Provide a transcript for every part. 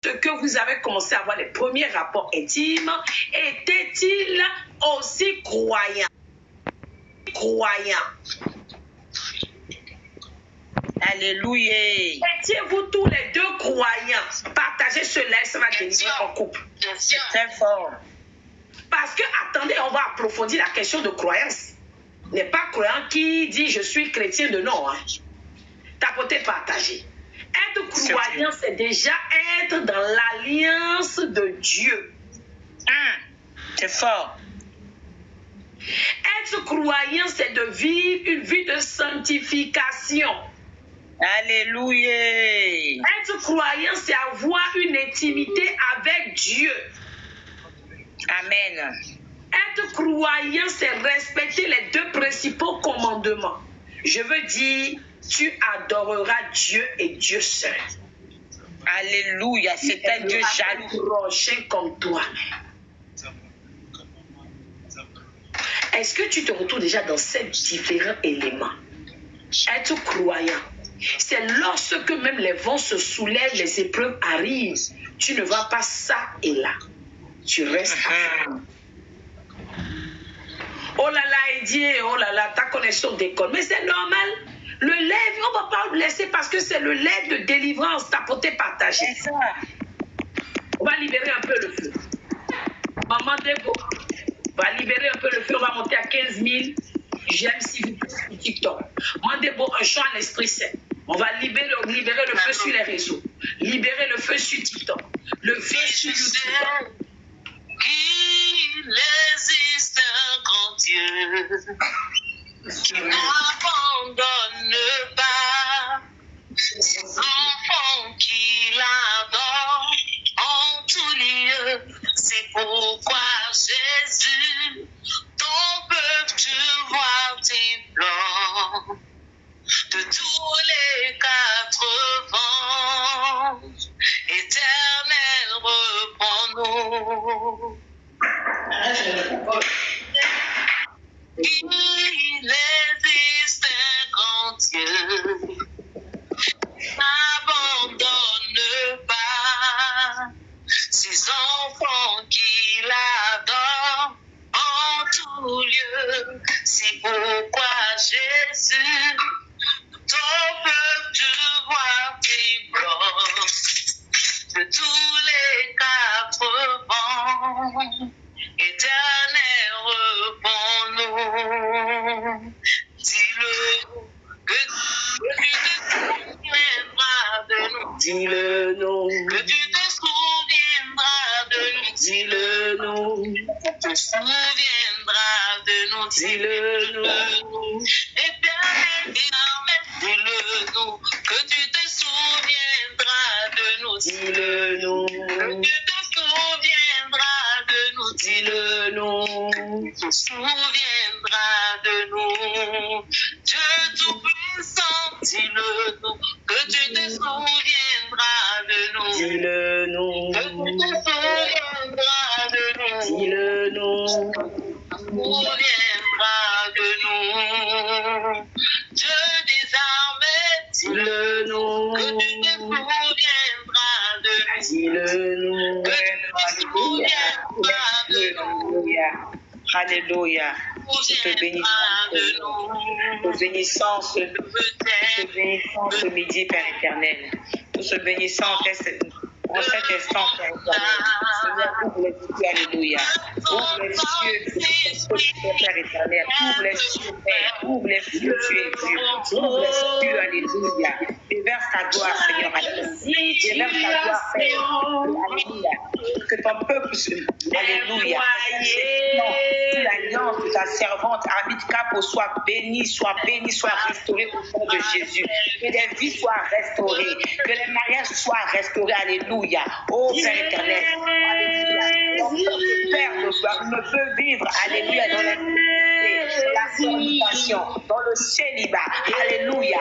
que vous avez commencé à avoir les premiers rapports intimes, était-il aussi croyant? Alléluia. Étiez-vous tous les deux croyants? Partagez cela, ça va délivrer en couple. C'est très fort. Parce que, attendez, on va approfondir la question de croyance. N'est pas croyant qui dit je suis chrétien de non. Hein. Tapoter, partager. Être croyant, c'est déjà être dans l'alliance de Dieu. C'est fort. Être croyant, c'est de vivre une vie de sanctification. Alléluia. Être croyant, c'est avoir une intimité avec Dieu. Amen. Être croyant, c'est respecter les deux principaux commandements. Je veux dire, tu adoreras Dieu et Dieu seul. Alléluia, c'est un Dieu jaloux. Prochain comme toi. Est-ce que tu te retrouves déjà dans ces différents éléments? Être croyant, c'est lorsque même les vents se soulèvent, les épreuves arrivent, tu ne vas pas ça et là. Tu restes à oh là là, Edier, oh là là, ta connexion déconne. Mais c'est normal. Le lève, on ne va pas le laisser parce que c'est le lève de délivrance, tapoter, partager. On va libérer un peu le feu. Maman Debo va libérer un peu le feu, on va monter à 15 000. J'aime si vous plaît sur TikTok. Maman Debo, un chant à l'Esprit Saint. On va libérer le feu sur les réseaux. Libérer le feu sur TikTok. Le feu sur YouTube. Il existe un grand Dieu qui n'abandonne pas ses enfants qui l'adorent en tout lieu. C'est pourquoi Jésus, ton peuple, tu vois tes plans de tous les 4 vents. Éternel, reprends-nous. Il existe un grand Dieu qui n'abandonne pas ses enfants qui l'adorent en tout lieu. C'est pourquoi Jésus, ton peuple, tu vois tes plans de tous les 4 vents. Éternel, reprends-nous. Dis-le, que tu te souviendras de nous. Dis-le non. Que tu te souviendras de nous. Dis-le non. Tu te souviendras de nous. Dis-le non. Éternel, dis-le nous. Que tu te souviendras de nous. Dis-le non. Que tu te souviendras de nous. Dis-le non. Tu te souviendras de nous. Dieu Tout-Puissant, dis-le nous. Que tu te souviendras de nous. Dis-le non. Que tu te souviendras de nous. Dis-le non. Souviendra de nous. Dieu des armées, Dis-le non. que tu te souviendras de nous. Dis-le non. Que tu te souviendras de nous. Alléluia. Nous te bénissons. Nous bénissons ce midi, Père éternel. Nous te bénissons en cet instant, Père éternel. Seigneur, ouvre les cieux, alléluia. Ouvre les cieux, Père éternel. Ouvre les cieux, Père. Ouvre les cieux, tu es Dieu. Ouvre les cieux, alléluia. Déverse ta gloire, Seigneur, alléluia. Déverse ta gloire, Père. Alléluia. Que ton peuple se... Alléluia. L'alliance de ta servante, Amit Capo, soit bénie, soit restaurée au nom de Jésus. Que les vies soient restaurées. Que les mariages soient restaurés. Alléluia. Oh Père éternel. Alléluia. Ton peuple, Père, ne peut vivre. Alléluia. Dans la fornication, dans le célibat. Alléluia.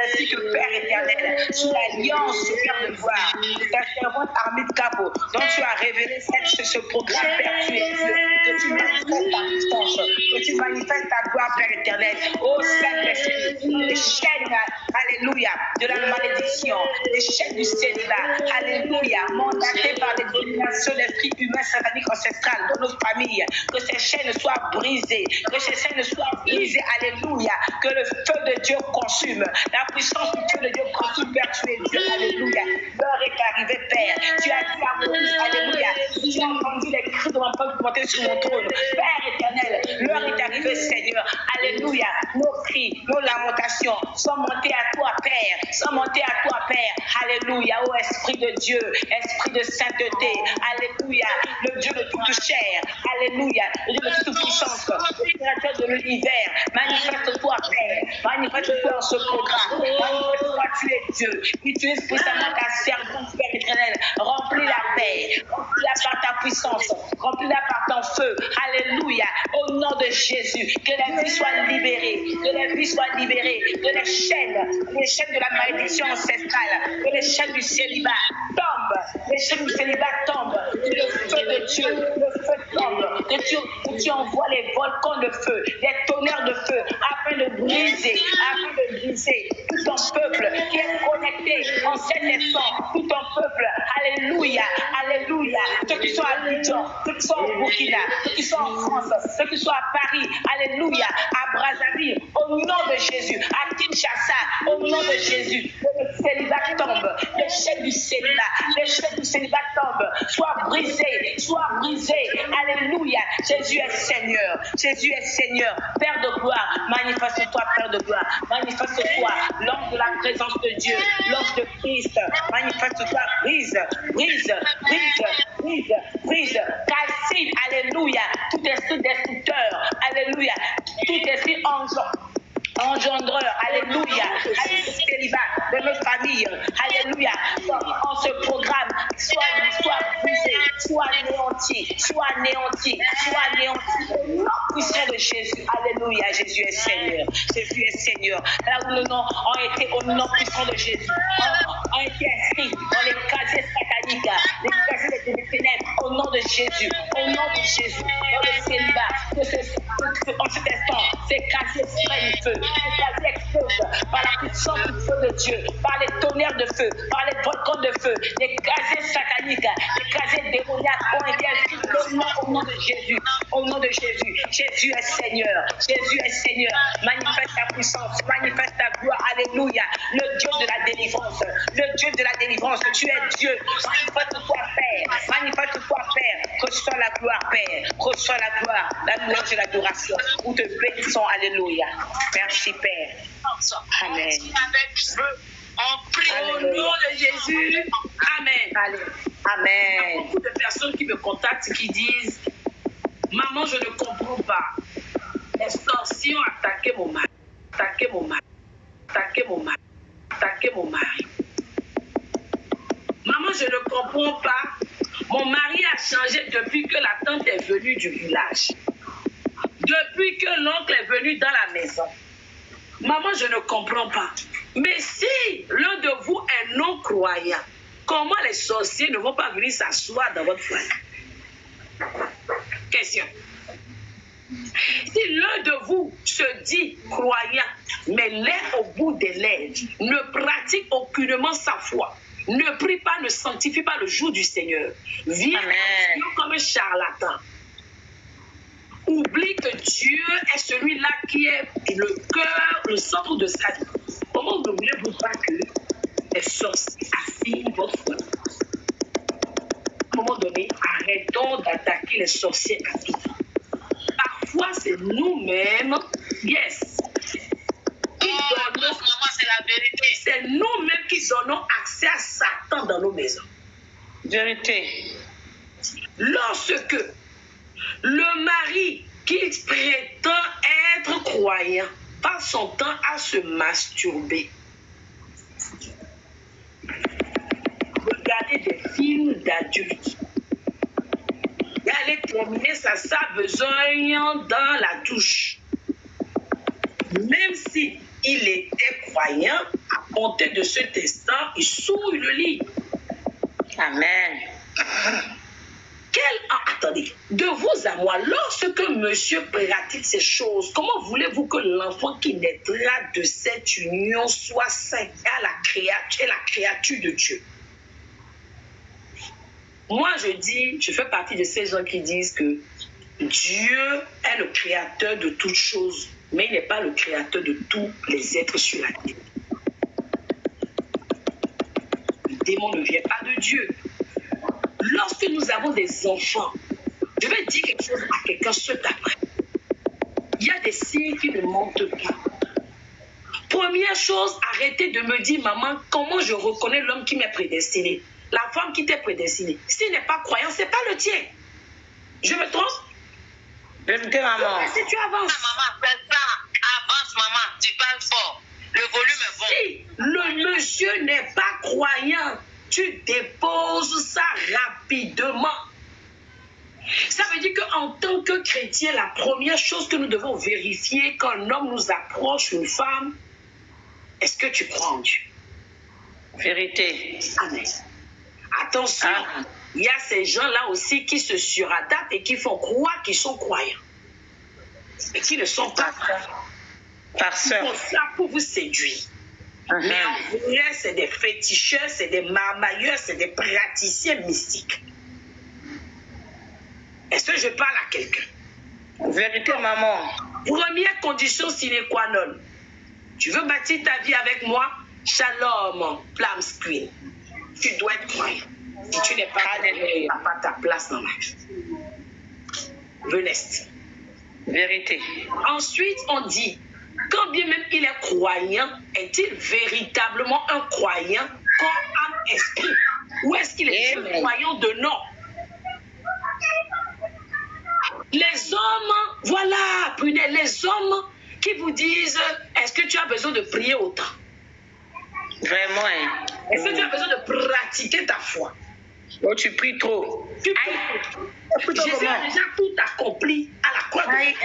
Ainsi que Père éternel, sous l'alliance, Père de gloire, de ta servante Armide Capo, dont tu as révélé ce programme, Père, tu es Dieu, que tu manifestes ta puissance, que tu manifestes ta gloire, Père éternel. Oh Saint-Esprit, les chaînes, alléluia, de la malédiction, les chaînes du célibat, alléluia, mandatées par les dominations d'esprit humain satanique ancestral dans nos familles, que ces chaînes soient brisées, que ces chaînes soient brisées, alléluia, que le feu de Dieu consume, la puissance du feu de Dieu consume, Père, tu es Dieu, alléluia. L'heure est arrivée, Père, tu as dit à Moïse, alléluia, tu as entendu les cris de mon peuple monter sur mon trône, Père éternel, l'heure est arrivée, Seigneur, alléluia, nos cris, nos lamentations sont montés à toi, Père, sont montés à toi, Père, alléluia, ô Esprit de Dieu, Esprit de sainteté, alléluia, le Dieu de toute chair, alléluia, le Dieu de toute puissance, le créateur de l'univers, manifeste-toi, Père, manifeste-toi dans ce programme, manifeste-toi, tu es Dieu, utilise puissamment ta servante, Père éternel, remplis-la, Père, remplis-la par ta puissance, remplis-la par ton feu, alléluia, au nom de Jésus, que la vie soit libérée, que la vie soit libérée, que les chaînes de la malédiction ancestrale, que les chaînes du célibat tombent, les chaînes du célibat tombent, que le feu de Dieu, le feu tombe, que tu envoies les volcans de feu, les tonnerres de feu, afin de briser tout ton peuple qui est connecté en cet instant, tout ton peuple, alléluia, alléluia, ceux qui sont à Abidjan, ceux qui sont au Burkina, ceux qui sont en France, ceux qui sont à Paris, alléluia, à Brazzaville, au nom de Jésus, à Kinshasa, au nom de Jésus, le célibat tombe, les chaînes du célibat tombent, soient brisées, alléluia, Jésus est Seigneur, Père de gloire, manifeste-toi, Père de gloire, manifeste-toi, l'ange de la présence de Dieu, l'ange de Christ, manifeste-toi, brise, calcine, alléluia, tout esprit destructeur, alléluia, tout esprit engendreur, alléluia, célibat de nos familles, alléluia, en ce programme, soit brisé, soit anéanti, au nom puissant de Jésus, alléluia, Jésus est Seigneur, là où le nom a été au nom puissant de Jésus, a été inscrit dans les casiers sataniques, les casiers des ténèbres, au nom de Jésus, dans le célibat, en cet instant, ces casiers prennent feu, ces casiers explosent par la puissance du feu de Dieu, par les tonnerres de feu, par les volcans de feu, les casiers sataniques, les casiers démoniaques ont été inscrits au nom de Jésus, au nom de Jésus. Jésus est Seigneur, manifeste ta puissance, manifeste ta gloire, alléluia, le Dieu de la délivrance, tu es Dieu, manifeste-toi Père, reçois la gloire Père, reçois la gloire, la louange et l'adoration, nous te bénissons, alléluia, merci Père, amen. On prie au nom de Jésus. Amen. Amen. Il y a beaucoup de personnes qui me contactent qui disent: maman, je ne comprends pas. Les sorciers ont attaqué mon mari. Maman, je ne comprends pas. Mon mari a changé depuis que la tante est venue du village. Depuis que l'oncle est venu dans la maison. Maman, je ne comprends pas. Mais si l'un de vous est non-croyant, comment les sorciers ne vont pas venir s'asseoir dans votre foyer? Question. Si l'un de vous se dit croyant, mais l'est au bout des lèvres, ne pratique aucunement sa foi, ne prie pas, ne sanctifie pas le jour du Seigneur, vient comme un charlatan, oublie que Dieu est celui-là qui est le cœur, le centre de sa vie. Comment ne voulez-vous pas que les sorciers affinent votre foi? À un moment donné, arrêtons d'attaquer les sorciers à tout. Parfois, c'est nous-mêmes, c'est nous-mêmes qui donnons accès à Satan dans nos maisons. Vérité. Lorsque le mari qui prétend être croyant passe son temps à se masturber, regarder des films d'adultes, et aller terminer sa besogne dans la douche, Même si il était croyant, à compter de cet instant, il souille le lit. Amen. Attendez, de vous à moi, lorsque monsieur pratique ces choses, comment voulez-vous que l'enfant qui naîtra de cette union soit saint à la créature de Dieu? Moi, je fais partie de ces gens qui disent que Dieu est le créateur de toutes choses, mais il n'est pas le créateur de tous les êtres sur la terre. Le démon ne vient pas de Dieu. Lorsque nous avons des enfants, je vais dire quelque chose à quelqu'un cet après. Il y a des signes qui ne mentent pas. Première chose, arrêtez de me dire, maman, comment je reconnais l'homme qui m'est prédestiné? La femme qui t'est prédestinée. S'il n'est pas croyant, ce n'est pas le tien. Je me trompe? Vérité, maman. Si tu avances. Maman, fais ça. Avance, maman. Tu parles fort. Le volume est bon. Si le monsieur n'est pas croyant, tu déposes ça rapidement. Ça veut dire qu'en tant que chrétien, la première chose que nous devons vérifier quand un homme nous approche, une femme, est-ce que tu crois en Dieu? Vérité. Amen. Attention, il y a ces gens-là aussi qui se suradaptent et qui font croire qu'ils sont croyants. Et qui ne sont pas Farceurs. Ils font ça pour vous séduire. Mais en vrai, c'est des féticheurs, c'est des marmailleurs, c'est des praticiens mystiques. Est-ce que je parle à quelqu'un? Vérité, maman. Première condition sine qua non. Tu veux bâtir ta vie avec moi? Shalom, Plum Screen. Tu dois être croyant. Si tu n'es pas croyant, tu n'as pas ta place dans ma vie. Venez. Vérité. Ensuite, on dit, quand bien même il est croyant, est-il véritablement un croyant corps, âme, esprit? Ou est-ce qu'il est un croyant de nom? Les hommes, voilà, prunez, les hommes qui vous disent, est-ce que tu as besoin de prier autant? Vraiment, hein. Est-ce que tu as besoin de pratiquer ta foi? Oh, tu pries trop. Tu pries. Jésus a déjà tout accompli à la croix de Christ.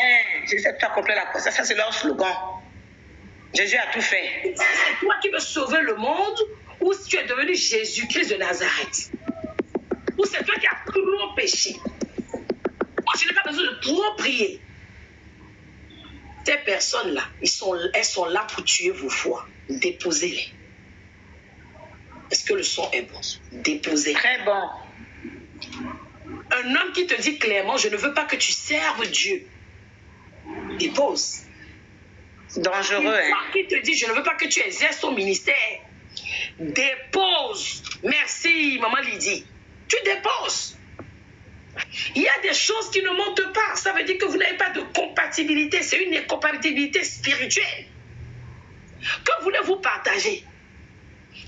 Jésus a tout accompli à la croix. Ça, c'est leur slogan. Jésus a tout fait. C'est toi qui veux sauver le monde ou si tu es devenu Jésus-Christ de Nazareth? Ou c'est toi qui as trop péché? Moi, je n'ai pas besoin de trop prier. Ces personnes-là, elles sont là pour tuer vos foi. Déposez-les. Est-ce que le son est bon? Déposez-les. Très bon. Un homme qui te dit clairement, je ne veux pas que tu serves Dieu. Dépose. Dangereux, Une hein. femme qui te dit, je ne veux pas que tu exerces ton ministère. Dépose. Merci, maman Lydie. Tu déposes. Il y a des choses qui ne montent pas. Ça veut dire que vous n'avez pas de compatibilité. C'est une incompatibilité spirituelle. Que voulez-vous partager?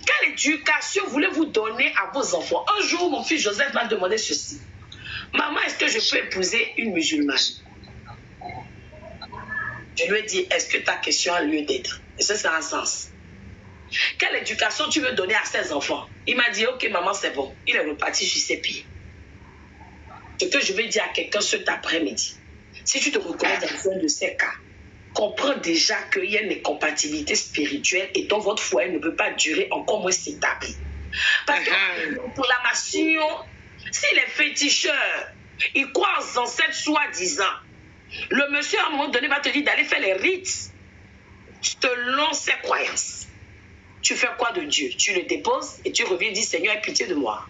Quelle éducation voulez-vous donner à vos enfants? Un jour, mon fils Joseph m'a demandé ceci. Maman, est-ce que je peux épouser une musulmane? Je lui ai dit, est-ce que ta question a lieu d'être? Et ça a un sens. Quelle éducation tu veux donner à ses enfants? Il m'a dit, ok maman, c'est bon. Il est reparti sur ses pieds. Ce que je vais dire à quelqu'un cet après-midi, si tu te reconnais dans un de ces cas, comprends déjà qu'il y a une incompatibilité spirituelle et donc votre foyer ne peut pas durer encore moins s'établir. Parce que pour la nation, si les féticheurs, ils croient aux ancêtres soi-disant, le monsieur à un moment donné va te dire d'aller faire les rites selon ses croyances. Tu fais quoi de Dieu? Tu le déposes et tu reviens et dis Seigneur, aie pitié de moi.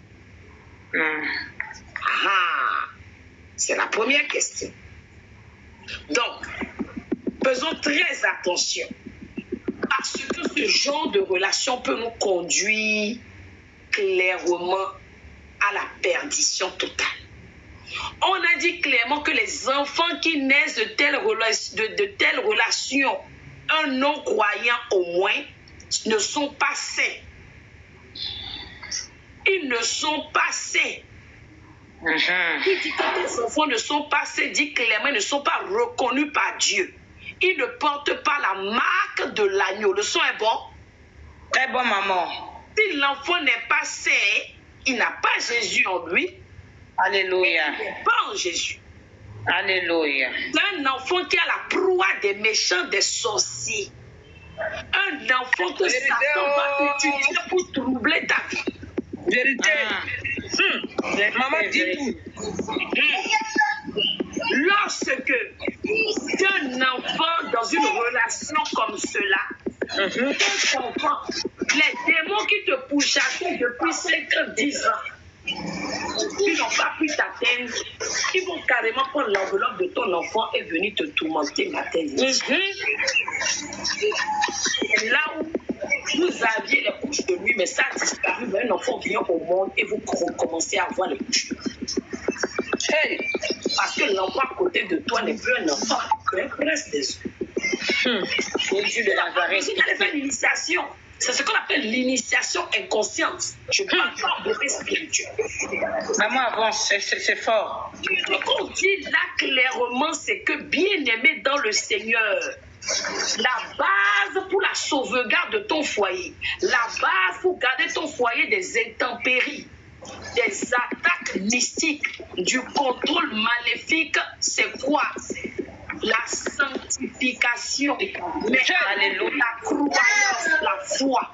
C'est la première question. Donc, faisons très attention parce que ce genre de relation peut nous conduire clairement à la perdition totale. On a dit clairement que les enfants qui naissent de telles relations, un non-croyant au moins, ne sont pas sains. Ils ne sont pas sains. Il dit que les enfants ne sont pas sains, dit clairement, ils ne sont pas reconnus par Dieu. Ils ne portent pas la marque de l'agneau. Le son est bon? Très bon, maman. Si l'enfant n'est pas sain, il n'a pas Jésus en lui. Alléluia. Il n'est pas en Jésus. Alléluia. C'est un enfant qui a la proie des méchants, des sorciers. Un enfant que Satan va utiliser pour troubler ta vie. Vérité. Maman dit tout. Lorsque un enfant dans une relation comme cela, cet enfant, les démons qui te pourchassaient depuis 5 ans, 10 ans, qui n'ont pas pu t'atteindre, ils vont carrément prendre l'enveloppe de ton enfant et venir te tourmenter matin. Et là où vous aviez les couches de nuit, mais ça a disparu, mais un enfant vient au monde et vous recommencez à avoir les couches de nuit. Hey, parce que l'enfant à côté de toi n'est plus un enfant, c'est un prince des eaux. Jésus de Nazareth. Vous allez faire l'initiation. C'est ce qu'on appelle l'initiation inconsciente. Je ne parle pas en beauté spirituelle. Maman avance, c'est fort. Ce qu'on dit là clairement, c'est que bien-aimé dans le Seigneur, la base pour la sauvegarde de ton foyer, la base pour garder ton foyer des intempéries, des attaques mystiques, du contrôle maléfique, c'est quoi? La sanctification, mais la croyance, la foi.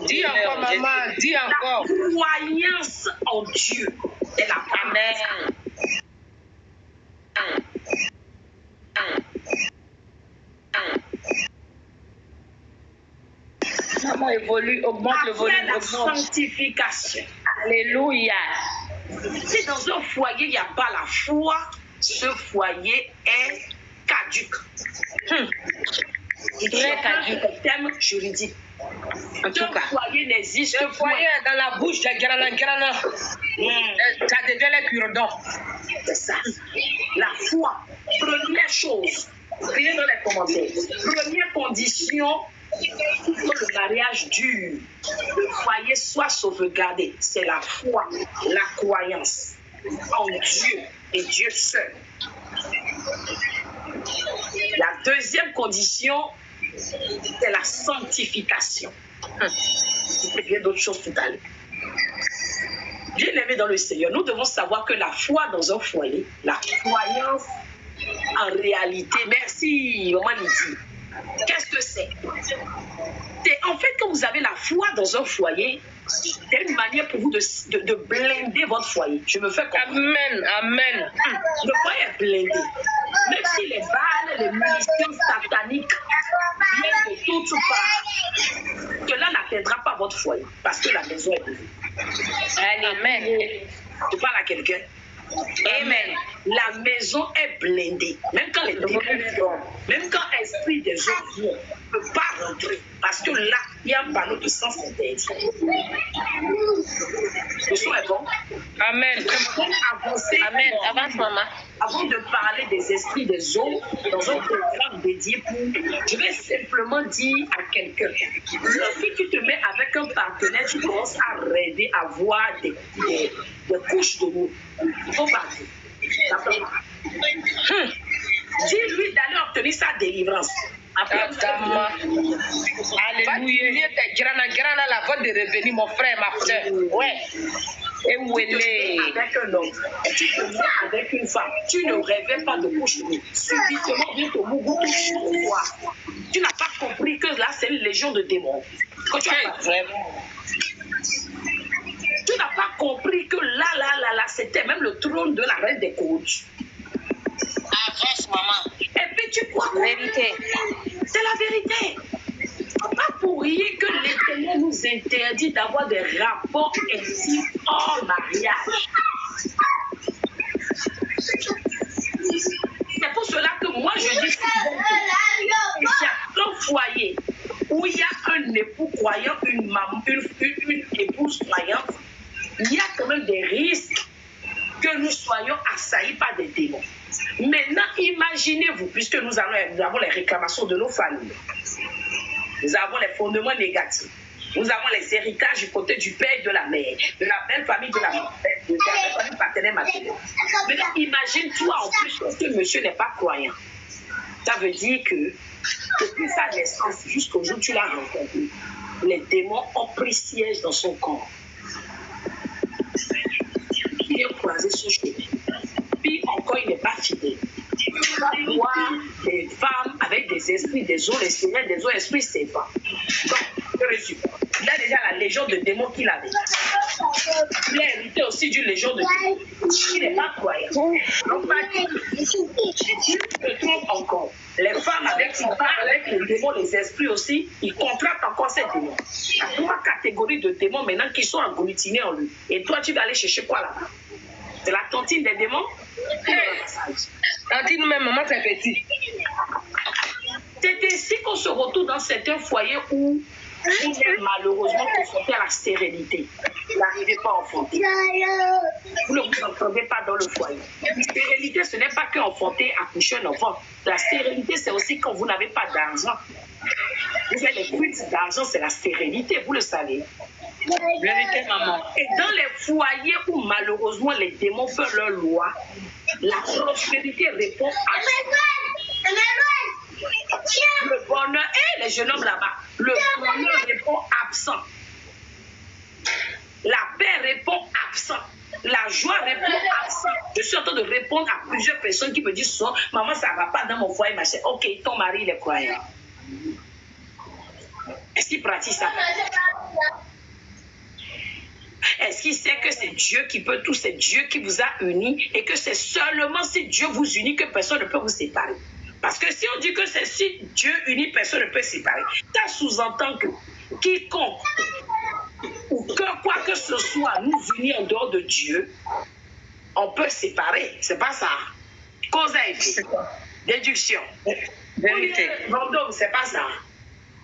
Dis encore, maman, dis encore. La croyance en Dieu. C'est la Amen. Maman évolue, augmente le volume. Après la sanctification. Alléluia. Si dans un foyer, il n'y a pas la foi, ce foyer est caduque. Très caduque. C'est un terme juridique. En tout cas. Ce foyer n'existe Le foyer est dans la bouche de Grana. Ça devient les cure-dents. C'est ça. La foi, première chose, rien dans les commentaires. Première condition pour que le mariage dure, le foyer soit sauvegardé, c'est la foi, la croyance en Dieu et Dieu seul. La deuxième condition, c'est la sanctification. Il y a d'autres choses tout à l'heure. Bien-aimés dans le Seigneur, nous devons savoir que la foi dans un foyer, la croyance en réalité, merci, maman Lydie. Qu'est-ce que c'est? C'est en fait quand vous avez la foi dans un foyer, c'est une manière pour vous de blinder votre foyer. Je me fais comprendre. Amen, amen. Le foyer est blindé. Même si les balles, les munitions sataniques viennent de toutes parts, cela n'atteindra pas votre foyer parce que la maison est blindée. Amen. Tu parles à quelqu'un? Amen. La maison est blindée. Même quand les démons viennent, même quand l'esprit des autres vient, ne peut pas rentrer. Parce que là, il y a un panneau de sens interdit. Le son est bon? Amen. Avancer. Amen. Avance, maman. Avant de parler des esprits des eaux, dans un programme dédié pour, je vais simplement dire à quelqu'un, lorsque tu te mets avec un partenaire, tu commences à rêver, à voir des couches de nous. Il faut partir. Dis-lui d'aller obtenir sa délivrance. Après, alléluia. Grana, la voix de revenir, mon frère, ma soeur. Ouais. Et où elle est? Avec un homme, tu te mets avec une femme, tu ne rêvais pas de couche. Subitement, vient ton mougou, tu n'as pas compris que là, c'est une légion de démons. Quand tu as vraiment. Tu n'as pas compris que là, c'était même le trône de la reine des coachs. Avance, maman. Et puis tu crois quoi? Vérité. C'est la vérité. Pas pour rien que l'Éternel nous interdit d'avoir des rapports intimes hors mariage. C'est pour cela que moi je dis souvent que chaque foyer où il y a un époux croyant, une maman, une épouse croyante, il y a quand même des risques que nous soyons assaillis par des démons. Maintenant, imaginez-vous, puisque nous avons les réclamations de nos familles, nous avons les fondements négatifs, nous avons les héritages du côté du père et de la mère, de la belle famille de la mère, de la belle famille paternelle maternelle. Maintenant, imagine-toi en plus que monsieur n'est pas croyant. Ça veut dire que depuis sa naissance jusqu'au jour où tu l'as rencontré, les démons ont pris siège dans son corps. Il est croisé son chemin. puis encore il n'est pas fidèle. Tu vas voir des femmes avec des esprits, des eaux seigneurs, des eaux esprits sévants. Donc, je résume. Il a déjà la légion de démons qu'il avait. Il a hérité aussi d'une légion de démons. Il n'est pas croyant. Donc, tu te trompes encore. Les femmes avec les démons, les esprits aussi, ils contractent encore ces démons. Il y a 3 catégories de démons maintenant qui sont agglutinés en lui. Et toi, tu vas aller chercher quoi là-bas? C'est la tontine des démons? Tantine, même maman, c'est petit. C'est ainsi qu'on se retrouve dans certains foyers où on est malheureusement confronté à la stérilité. Vous n'arrivez pas à enfanter. Vous ne vous entendez pas dans le foyer. La stérilité, ce n'est pas qu'enfanter, accoucher un enfant. La stérilité, c'est aussi quand vous n'avez pas d'argent. Vous avez les fruits d'argent, c'est la stérilité, vous le savez. Vérité, maman. Et dans les foyers où malheureusement les démons font leur loi, la prospérité répond à le bonheur. Et les jeunes hommes là-bas, le bonheur répond absent. La paix répond absent. La joie répond absent. Je suis en train de répondre à plusieurs personnes qui me disent souvent, maman, ça ne va pas dans mon foyer, machin. Ok, ton mari, il est croyant. Est-ce qu'il pratique ça? Est-ce qu'il sait que c'est Dieu qui peut tout, c'est Dieu qui vous a unis et que c'est seulement si Dieu vous unit que personne ne peut vous séparer? Parce que si on dit que c'est si Dieu unit, personne ne peut séparer, ça sous-entend que quiconque ou que quoi que ce soit nous unit en dehors de Dieu, on peut séparer. C'est pas ça. Cause à effet. Déduction. Vérité. Vendôme, c'est pas ça.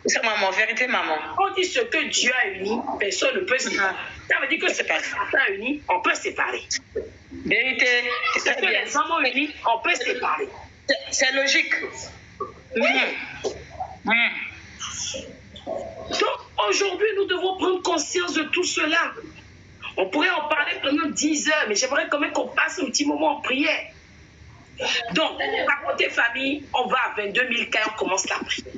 C'est maman, vérité, maman. On dit ce que Dieu a uni, personne ne peut séparer. Ça veut dire que ce que Satan a uni, on peut séparer. Vérité. Ce que les hommes ont uni, on peut séparer. C'est logique. Donc aujourd'hui, nous devons prendre conscience de tout cela. On pourrait en parler pendant 10 heures, mais j'aimerais quand même qu'on passe un petit moment en prière. Donc, à côté famille, on va à 22 000 cas, on commence la prière.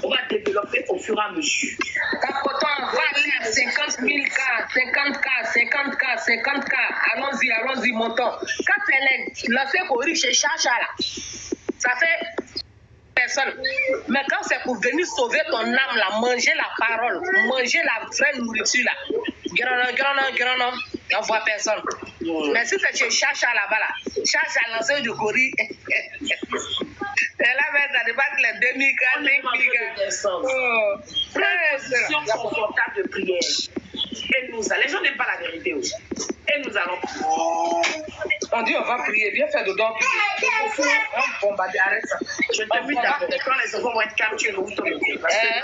On va développer au fur et à mesure. Capoton, on va aller à 50 000 cas, 50 cas, 50 cas, 50 cas. Allons-y, allons-y, montons. Quand c'est l'ancien corrige chez Chacha là, ça fait personne. Mais quand c'est pour venir sauver ton âme là, manger la parole, manger la vraie nourriture là, grand, on voit personne. Mais si c'est chez Chacha là-bas là, Chacha l'ancien du corrige. Et là, ça dépasse les 2000 cas, 5000 cas. Position confortable de prière. Et nous, les gens n'aiment pas la vérité aussi. Et nous allons prier. On dit on va prier, viens faire dedans prier. On bombarde, arrête ça. Je te mets d'abord. Quand les enfants vont être calmes, tu ouvres ton micro. Parce que là,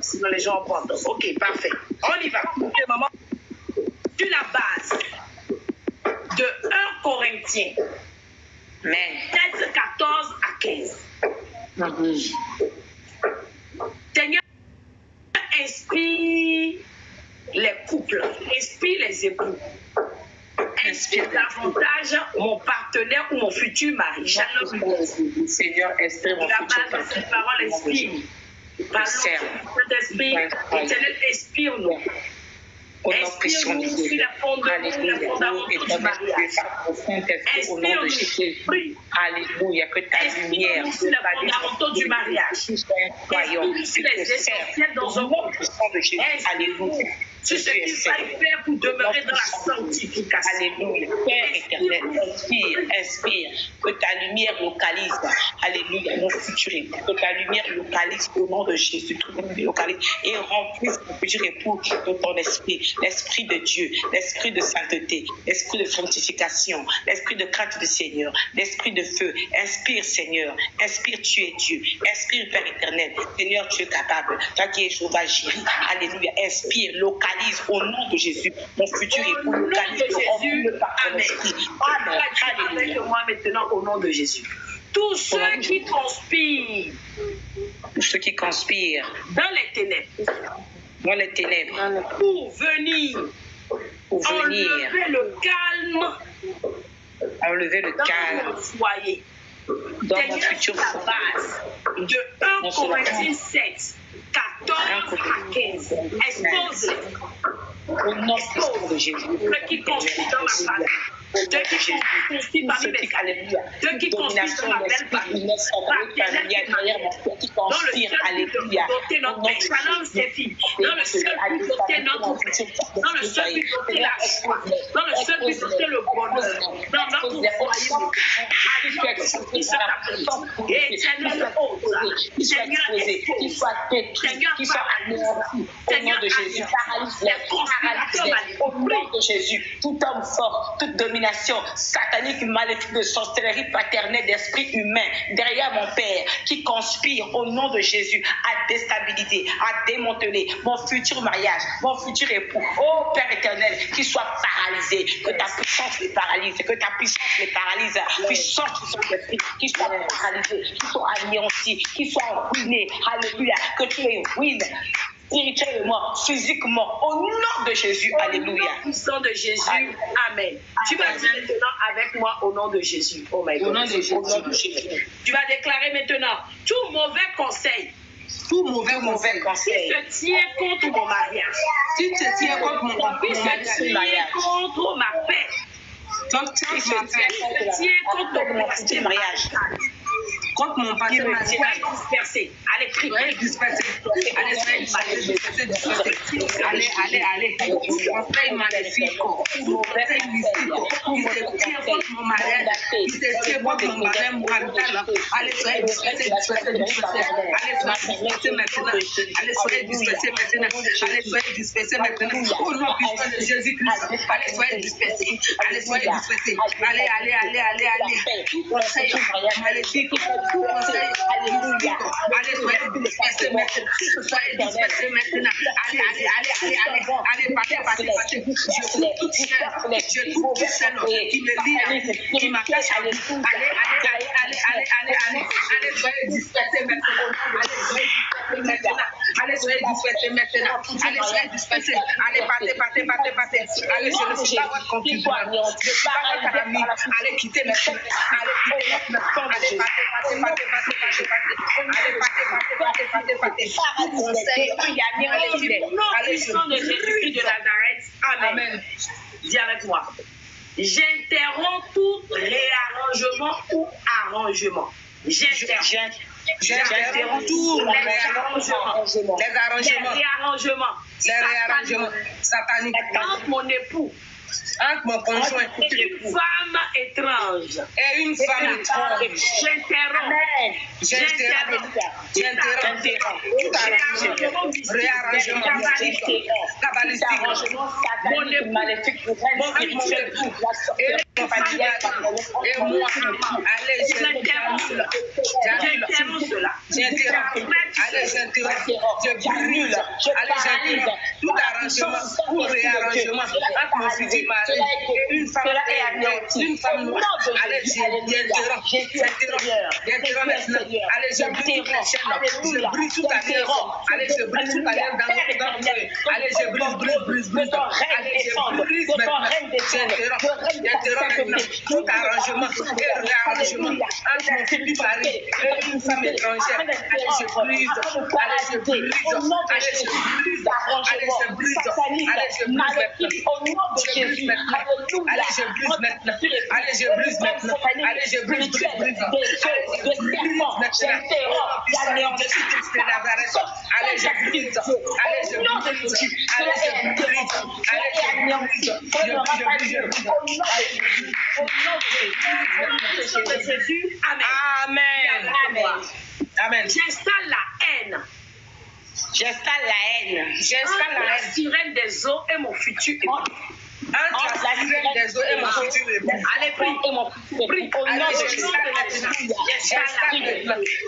sinon les gens vont entendre. Ok, parfait. On y va. Ok, maman. Sur la base de 1 Corinthiens, Amen. 7, 14 à 15. Seigneur, inspire les couples, inspire les époux, inspire davantage mon partenaire ou mon futur mari. Seigneur, inspire mon La futur base de cette parole inspire. Parlons de Saint-Esprit, Éternel, inspire-nous. Inspire-nous sur la fondaments du mariage. Inspire-nous. Alléluia, que ta lumière sur la fondaments du mariage. Inspire-nous sur les essentiels dans un monde. Alléluia. Sur ce qu'il fallait faire pour demeurer dans la sanctification. Alléluia. Père éternel, inspire, que ta lumière localise, alléluia, mon futur époux, que ta lumière localise au nom de Jésus, tout le monde localise et remplisse mon futur époux de ton esprit, l'esprit de Dieu, l'esprit de sainteté, l'esprit de sanctification, l'esprit de crainte du Seigneur, l'esprit de feu. Inspire, Seigneur, inspire, tu es Dieu, inspire, Père éternel, Seigneur, tu es capable, toi qui es Jéhovah Jireh, alléluia, inspire, localise au nom de Jésus, mon futur époux, localise de Jésus. Amen. Amen. Avec moi maintenant au nom de Jésus. Tous ceux qui conspirent, Tous ceux qui conspirent dans les ténèbres, pour venir enlever le calme dans mon foyer. dans mon futur la base de 1 Corinthiens 7, 14 à 15. Expose-les. Au nom de Jésus. Ceux qui conspirent dans ma famille. Ceux qui conspirent parmi mes amis. Ceux qui conspirent dans ma belle famille. Dans le seul but de doter notre père. Shalom, ses filles. Dans le seul but de doter notre père. Dans le seul but de doter la joie. Dans le seul but de doter le bonheur. Dans notre foyer. Éternel, Seigneur, qui soit détruit, qui soit anéanti. Au nom de Jésus, paralyse les conspirateurs. Au nom de Jésus, tout homme fort, toute domination satanique, maléfique de sorcellerie paternelle, d'esprit humain, derrière mon Père, qui conspire au nom de Jésus à déstabiliser, à démanteler mon futur mariage, mon futur époux. Oh Père éternel, qu'il soit paralysé, que ta puissance les paralyse, que ta puissance les paralyse, puissance de son esprit, qu'il soit paralysé, qu'il soit anéanti, qu'il soit ruiné. Alléluia, que tu les ruines spirituellement, physiquement, au nom de Jésus. Alléluia. Au nom puissant de Jésus. Amen. Tu vas dire maintenant avec moi au nom de Jésus. Oh my God. Au nom de Jésus. Tu vas déclarer maintenant tout mauvais conseil. Tout mauvais conseil. Qui se tient contre mon mariage. Qui se tient contre mon mariage. Qui se tient contre ma paix. Qui se tient contre mon mariage. Contre mon passé marital. Dispersé. Allez, prie. Dispersé. Allez, conseil maléfique. Conseil mystique. Qui se tient contre mon mariage. Qui se tient contre mon mariage marital. Allez, soyez dispersé. Allez, soyez dispersé maintenant. Allez, soyez dispersé maintenant. Allez, soyez dispersé maintenant. Au nom puissant de Jésus-Christ. Allez, soyez dispersé. Allez, soyez dispersé. Allez. Conseil maléfique. Conseil, alléluia. Allez, soyez dispersés maintenant. Soyez dispersés maintenant. Allez, partez. Je trouve toute chaîne qui me lie, qui m'attache. Allez, soyez dispersés maintenant. Allez, soyez dispersés maintenant. Allez, soyez dispersés. Allez, partez. Allez, je ne suis pas votre concubin. Je ne suis pas votre ami. Allez, quittez maintenant. Allez, partez. Amen. Dis avec moi. J'interromps tout réarrangement ou arrangement. J'interromps tout les arrangements sataniques entre mon époux, entre mon conjoint, une femme étrange. Et une femme étrange. J'interromps. Tout réarrangement cabalistique. Mon époux, mon époux, et moi, allez, j'interromps cela. Allez, j'interromps. Je brûle. Allez, j'interromps tout arrangement ou réarrangement entre mon futur mari et une femme noire. Allez, j'interromps maintenant. Allez, je brise toutes les chaînes. Je brise toute alliance. Allez, je brise toute alliance dans votre vie. Allez, je brise. Allez, je brise maintenant. J'interromps maintenant tout arrangement et réarrangement entre mon futur mari et une femme étrangère. Allez, je brise. Amen. J'installe la haine. Entre la sirène des eaux et mon futur époux. Entre la sirène des eaux et mon futur époux. Allez, prie. Au nom de Jésus.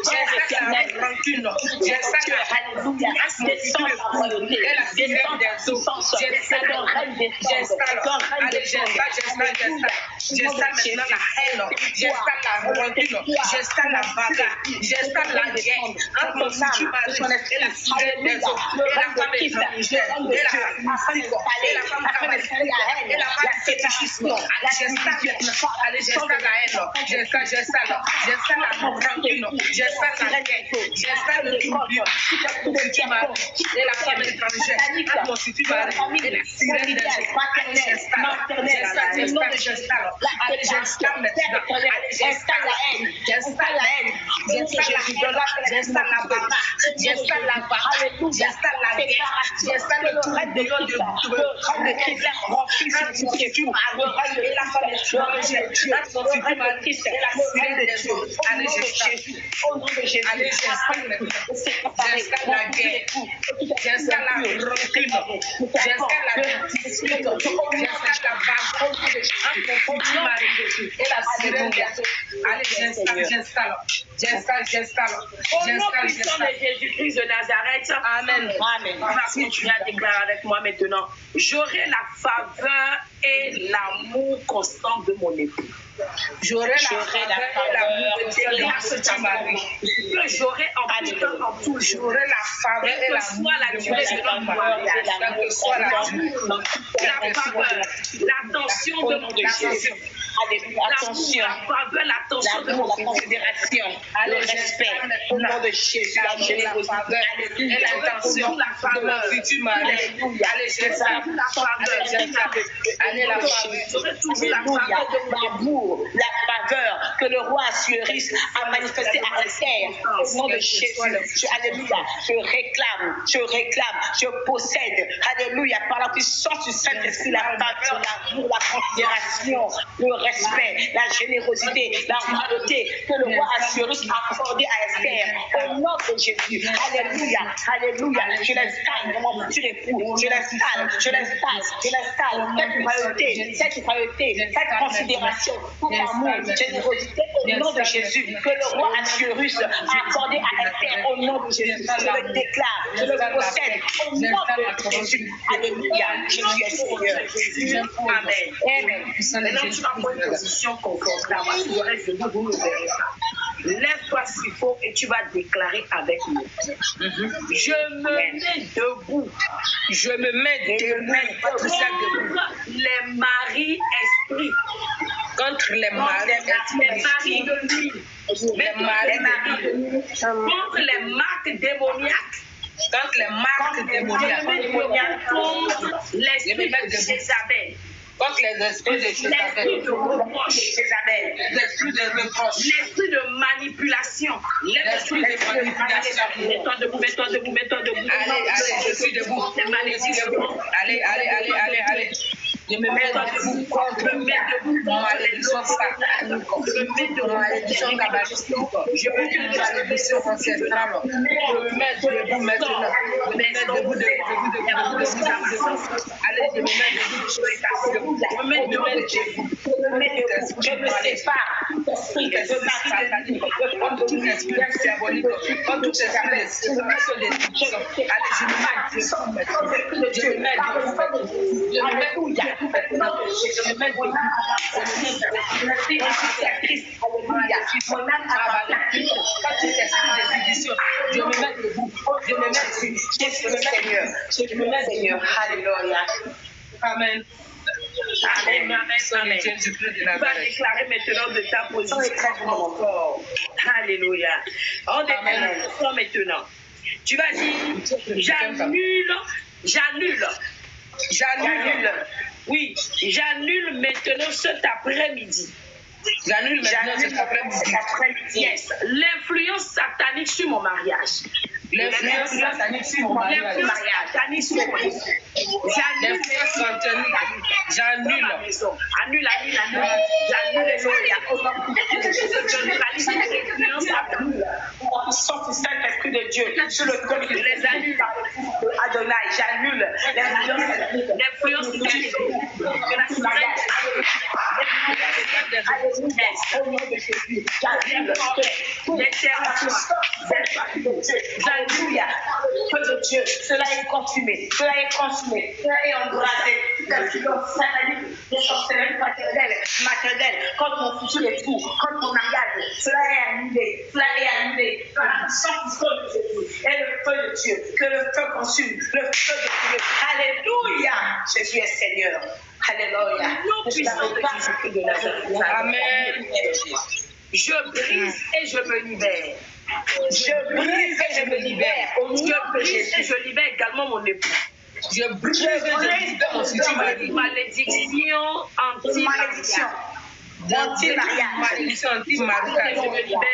J'installe la rancune. J'installe la sirène des eaux. J'installe maintenant la haine. J'installe la rancune. J'installe la bagarre. J'installe la guerre entre mon futur mari et la sirène des eaux. Et la femme étrangère. Et la femme mystique. Et la femme cabalistique. Et la femme fétichisme. Allez, j'installe la haine. J'installe la rancune. J'installe la guerre. J'installe le trouble. Constitue mari et la femme étrangère. Constitue mari et la sirène des eaux. Allez, j'installe. Allez, j'installe maintenant. Allez, j'installe la haine. J'installe la haine. J'installe la barre. J'installe la barre. J'installe la guerre. J'installe le règne de l'eau de Christ. Mon fils, constitue le règne de la femme étrangère. Constitue ma Christ et la sirène des eaux. Allez, j'installe. Au nom de Jésus. Allez, j'installe la guerre. J'installe la rancune. J'installe la discipline. J'installe la barre. Constitue ma et la sirène des eaux. Allez, j'installe. Au nom puissant de Jésus-Christ de Nazareth. Amen. Merci, tu viens déclarer avec moi maintenant. J'aurai la faveur et l'amour constant de mon époux. J'aurai la faveur et l'amour de ton mari. J'aurai en tout. J'aurai la faveur et l'amour de notre mariage. La faveur, l'attention de mon Jésus. L'attention de mon considération, le respect, au nom de Jésus, la générosité, et l'attention, la faveur, futur mari. Allez, j'installe la faveur, allez, la faveur, l'amour, la faveur que le roi Assuérus a manifesté à Esther, au nom de Jésus. Alléluia, je réclame, je possède, alléluia, par la puissance du Saint-Esprit, la faveur, l'amour, la considération, le respect, la générosité, la royauté que le roi Assuérus a accordé à Esther au nom de Jésus. Alléluia, alléluia. Je l'installe dans mon futur époux. Je l'installe. Cette royauté, cette considération, cet amour, générosité au nom de Jésus que le roi Assuérus a accordé à Esther au nom de Jésus. Je le déclare, je le possède au nom de Jésus. Alléluia. Jésus est Seigneur. Amen. Maintenant, tu vas prendre une position confortable. Vous ne verrez pas. Lève-toi s'il faut et tu vas déclarer avec nous. Je me mets debout. Je me mets debout contre les maris esprits. Contre les maris de nuit. Contre les marques démoniaques. Contre les marques démoniaques. Contre l'esprit de Jézabel. Contre les esprits de Jézabel, l'esprit de reproche, l'esprit de manipulation, l'esprit de manipulation. Mets-toi debout. Allez, je suis debout. C'est malédiction. Allez. Je me mets debout contre malédiction satanique. Malédiction cabalistique. Je me mets malédiction ancestrale. Je me mets debout maintenant. Je me mets debout. Allez, je me mets debout. Je me sépare tout esprit diabolique, tout esprit Seigneur. Alléluia. Amen. Amen. Tu vas déclarer maintenant de ta position encore. Alléluia. On déclare maintenant. Tu vas dire, j'annule. Oui, j'annule maintenant cet après-midi. J'annule maintenant cet après-midi. Yes. L'influence satanique sur mon mariage. L'influence satanique sur mon mariage. J'annule. Annule. Sauf le Saint-Esprit de Dieu sur le corps de les annule. Adonai, j'annule l'influence de Dieu. Au nom de Jésus, j'annule Alléluia. Feu de Dieu, cela est consumé, cela est embrasé. L'influence satanique des sorcelleries maternelles, contre mon futur époux, contre mon mariage, cela est annulé. Par la puissance de Jésus et le feu de Dieu, que le feu consume, le feu de Dieu. Alléluia. Jésus est Seigneur. Alléluia. Nous puissant de Jésus-Christ de Nazareth. Amen. Je brise et je me libère. Je brise et je me libère. Je brise et je libère également mon époux. Je brise et je libère mon futur mari. Malédiction anti-malédiction. Malédiction anti-marital. Je me libère.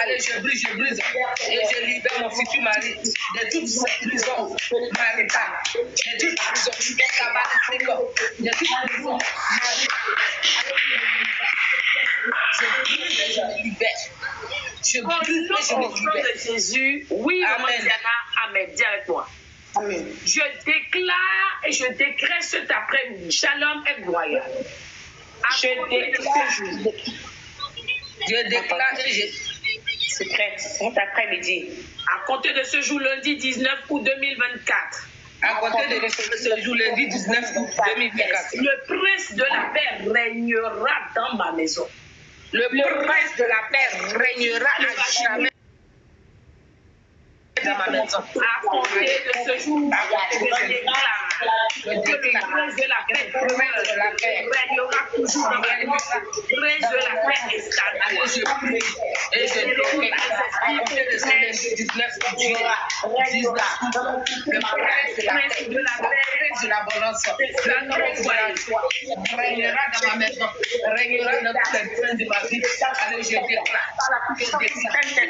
Allez, je brise. Et je libère mon futur mari de toutes ces prisons maritales, de toutes ces prisons cabalistiques, de toutes ces prisons maritales. Je brise et je me libère. Je brise et je me libère. De Jésus, oui, Maman Diana, amen. Dis avec moi. Amen. Je déclare et je décrète cet après-midi. Shalom et gloire. Je déclare et je secrète cet après-midi. À compter de ce jour, lundi 19 août 2024. À compter de ce jour, lundi 19 août 2024. Le prince de la paix régnera dans ma maison. Le prince de la paix régnera à jamais dans ma maison. À compter de ce jour, je déclare que le prince de la paix régnera toujours dans ma maison. Le prince de la paix est stable. Et je déclare à compter de ce lundi 19 août, le prince de la paix, de l'abondance, le prince de la joie régnera dans ma maison, régnera dans tous les points de ma vie. Allez, je déclare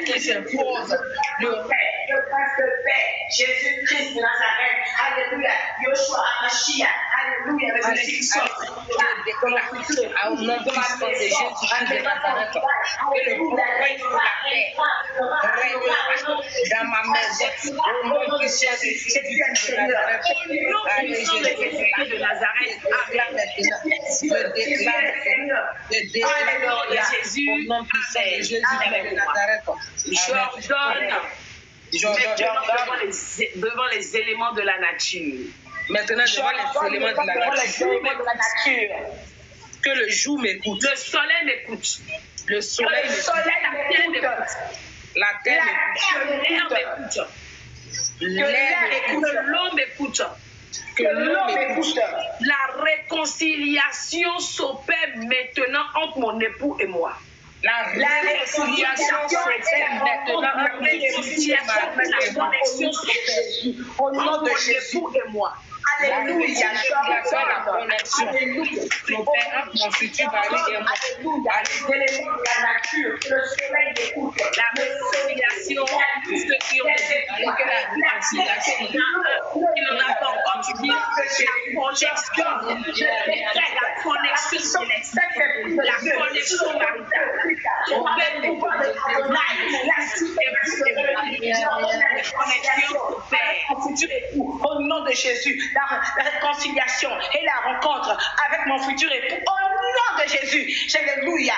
que j'impose le prince de paix, Jésus-Christ de Nazareth, alléluia, Yoshua Mashiach, alléluia, résurrection, au nom puissant de Jésus-Christ de Nazareth, que le prince de la paix régnera dans ma maison, au nom puissant de Jésus-Christ de Nazareth. Allez, je déclare de Nazareth, Jésus, au nom puissant de Jésus-Christ de Nazareth. Devant les éléments de la nature. Maintenant, devant les éléments de la nature. Que le jour m'écoute. Le soleil m'écoute. Le soleil m'écoute. La terre m'écoute. L'air m'écoute. Que l'eau m'écoute. Que l'eau m'écoute. La réconciliation s'opère maintenant entre mon époux et moi. La réconciliation s'opère maintenant entre mon époux et moi. Au nom de Jésus et moi. Alléluia. La connexion s'opère entre mon futur mari et moi. Les éléments de la nature, le soleil écoute. La réconciliation, tout ce qui ont été la réconciliation. Il n'en a pas encore dit la connexion. La connexion céleste. La connexion maritale. Au nom de Jésus, la réconciliation et la rencontre avec mon futur époux. Au nom de Jésus, alléluia,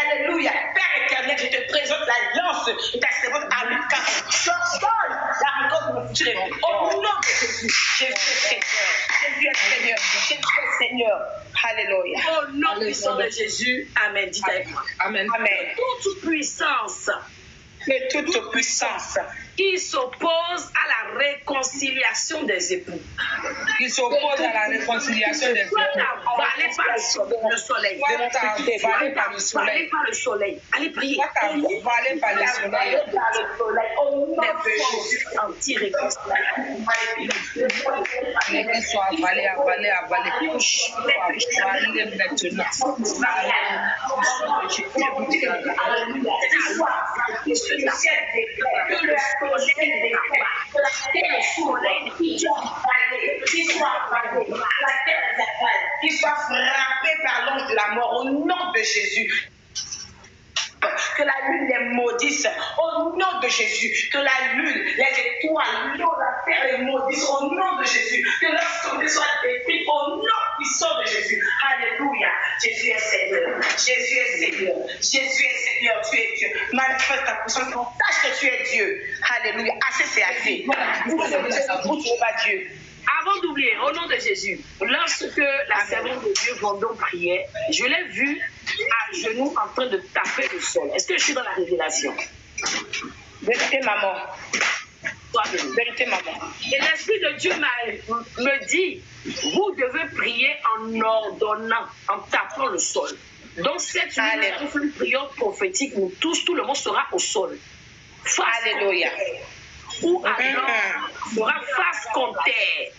alléluia. Père éternel, je te présente l'alliance et ta servante à Lucas. Je donne la rencontre de mon futur époux. Au nom de Jésus, Jésus est Seigneur, Jésus est Seigneur, Jésus est Seigneur. Alléluia. Au nom puissant de Jésus, amen. Dites avec moi. Amen. Amen. Toute puissance. De toute puissance. Qui s'oppose à la réconciliation des époux. Qui s'oppose à la réconciliation des époux. Avalé par le soleil. Avalé par le soleil. Par le soleil. Allez prier. Avalé par le soleil. Les forces anti-réconciliation. Qu'ils soient avalés, avalés, avalés. Avalés maintenant. Qu'il soit frappé par l'ange de la mort au nom de Jésus. Que la lune les maudisse au nom de Jésus. Que la lune, les étoiles, l'eau, la terre les maudissent au nom de Jésus. Que leur sommeil soit détruit au nom puissant de Jésus. Alléluia. Jésus est Seigneur. Jésus est Seigneur. Jésus est Seigneur. Tu es Dieu. Manifeste ta puissance. On sache que tu es Dieu. Alléluia. Assez, c'est assez. Vous ne pas Dieu. Avant d'oublier, au nom de Jésus, lorsque la servante de Dieu Vendôme priait, je l'ai vue à genoux en train de taper le sol. Est-ce que je suis dans la révélation? Vérité, maman. Toi-même. Vérité, maman. Et l'Esprit de Dieu me dit, vous devez prier en ordonnant, en tapant le sol. Donc cette nuit, nous allons faire une prière prophétique où tout le monde sera au sol. Alléluia. Ou alors, sera face contre terre.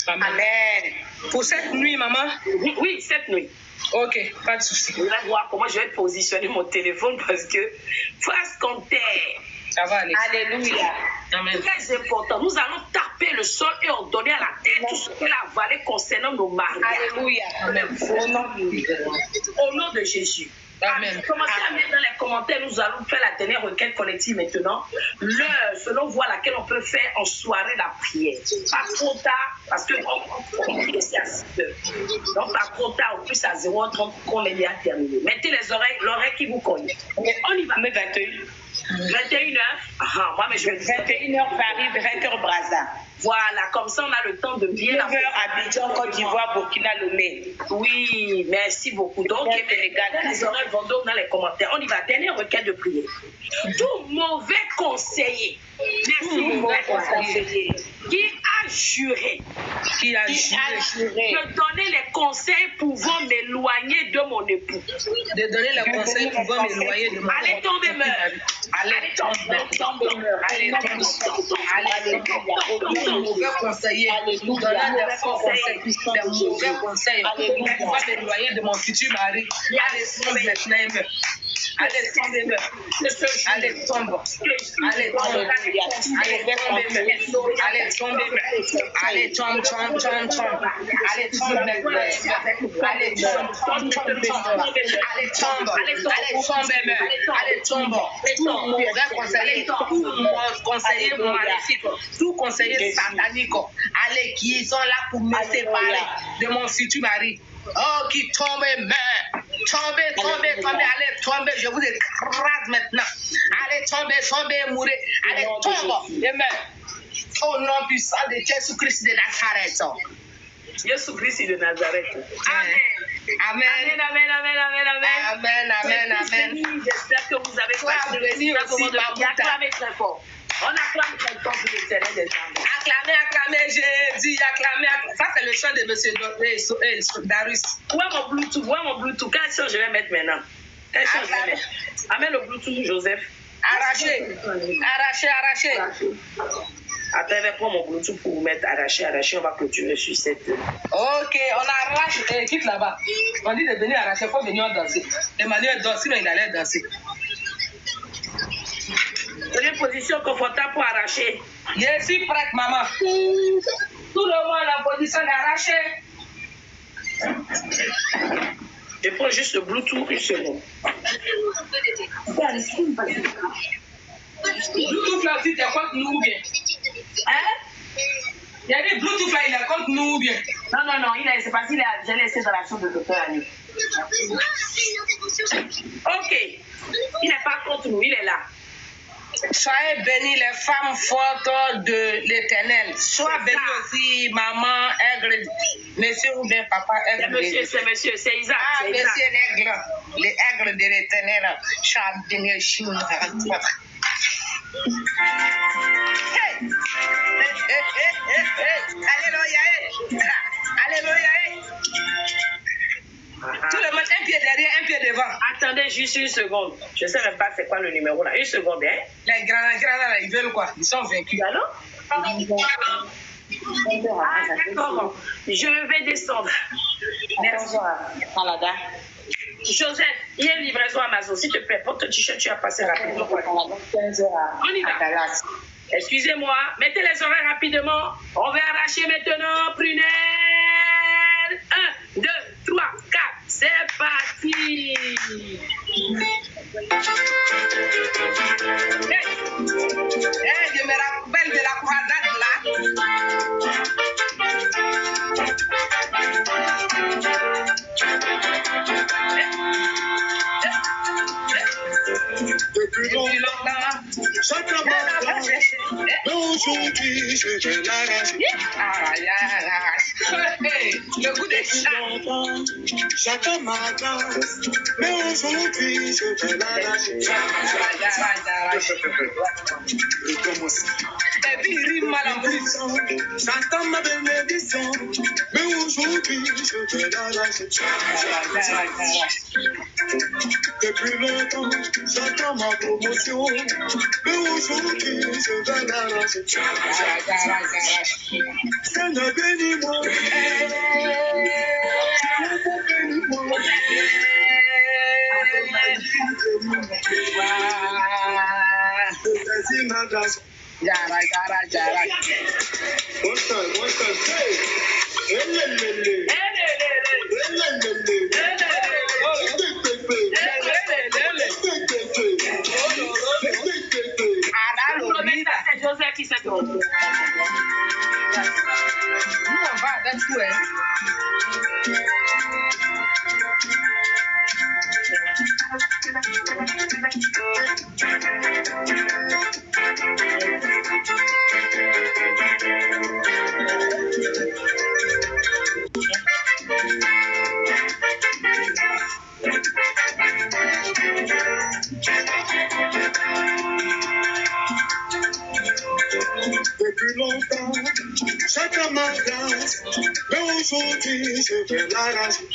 Amen. Pour cette nuit, maman? Oui, cette nuit. Ok, pas de souci. Vous allez voir comment je vais positionner mon téléphone parce que face contre terre. Ça va aller. Alléluia. Amen. Très important. Nous allons taper le sol et ordonner à la terre tout ce qu'elle a avalé concernant nos mariages. Alléluia. Amen. Au nom de Jésus. Amen. Commencez à mettre dans les commentaires, nous allons faire la dernière requête collective maintenant. L'heure, selon voie laquelle on peut faire en soirée la prière. Pas trop tard, parce que on prie ici à 6 heures. Donc pas trop tard, au plus à 0h30 qu'on les bien terminé. Mettez les oreilles, l'oreille qui vous connaît. On y va. Mais 21. 21h. Ah, moi, mais je vais 21h Paris, 20h Brazza. Voilà, comme ça on a le temps de bien. 9h Abidjan, Côte d'Ivoire, Burkina, Lomé. Oui, merci beaucoup. Donc, les oreilles vont donc dans les commentaires. On y va. Dernière requête de prière. Tout mauvais conseiller. Merci, mauvais conseiller. Qui a juré. Qui a juré De donner les conseils pouvant m'éloigner de mon époux. de donner les conseils pouvant m'éloigner de mon époux. Allez tomber, meurt. Allez tomber, meurt. Allez tomber. Mauvais conseiller, nous donnant des faux conseils, des mauvais conseils, pour pouvoir m'éloigner de mon futur mari. Allez tomber maintenant, il meurt. Allez tomber, meurt. Allez tomber. Allez tomber. Allez tomber, meurt. Allez tomber, allez tomber, allez tout mauvais conseiller, tout conseiller maléfique, tout conseiller satanique, allez, qui sont là pour me séparer de mon futur mari. Oh, qui tombe, meurt. Tombez, allez, tombez, je vous écrase maintenant. Allez, tombez, mourez. Allez, tombe, et meurt. Au nom puissant de Jésus-Christ de Nazareth. Jésus-Christ de Nazareth. Amen. Amen. J'espère que vous avez passé un moment de prière. Acclamez très fort. On acclame très fort pour l'Éternel des armées. Acclamez, j'ai dit acclamez. Ça, c'est le chant de M. Darius. Où est mon Bluetooth? Quel son je vais mettre maintenant? Amène le Bluetooth, Joseph. Arraché. Attends, je vais prendre mon Bluetooth pour vous mettre arraché. On va clôturer sur cette. Ok, on arrache. Quitte là-bas. On dit de venir arracher, il faut venir danser. Emmanuel danse, sinon il allait danser. Prenez une position confortable pour arracher. Je suis prête, maman. Tout le monde en position d'arracher. Je prends juste le Bluetooth une seconde. Bluetooth là aussi, t'es contre nous ou bien? Hein? Il y a des Bluetooth là, il est contre nous ou bien? Non, c'est parce qu'il a déjà laissé dans la chambre de docteur Annie. Ok. Il n'est pas contre nous, il est là. Soyez bénis les femmes fortes de l'Éternel. Sois bénis aussi maman Aigre, monsieur ou bien papa Aigre. C'est monsieur, c'est Isaac. Ah, monsieur l'Aigle, les aigles de l'Éternel. Alléluia. Tout le monde, un pied derrière, un pied devant. Attendez juste une seconde. Je ne sais même pas c'est quoi le numéro là. Une seconde, hein? Les grands là, ils veulent quoi? Ils sont vaincus. Alors? D'accord. Je vais descendre. Merci. Joseph, il y a une livraison Amazon. S'il te plaît, porte ton t-shirt, tu as passé rapidement. On y va. Excusez-moi, mettez les oreilles rapidement. On va arracher maintenant. Prunelle. 1, 2, 3, 4, 5, aujourd'hui, je vais l'arracher. Le coup de chat. J'attends ma grâce, mais aujourd'hui, je vais l'arracher. Recommence. Et puis il rime mal en plus. J'attends ma bénédiction, mais aujourd'hui, je vais l'arracher. Depuis longtemps, j'attends ma promotion, mais aujourd'hui, je vais l'arracher. Seigneur, bénis-moi. Bénis-moi. Saisis ma grâce. Jara. One time, say. José qui s'est trompé. Nous, on va avec tout, hein. Depuis longtemps, j'attends ma grâce, mais aujourd'hui, je vais l'arracher.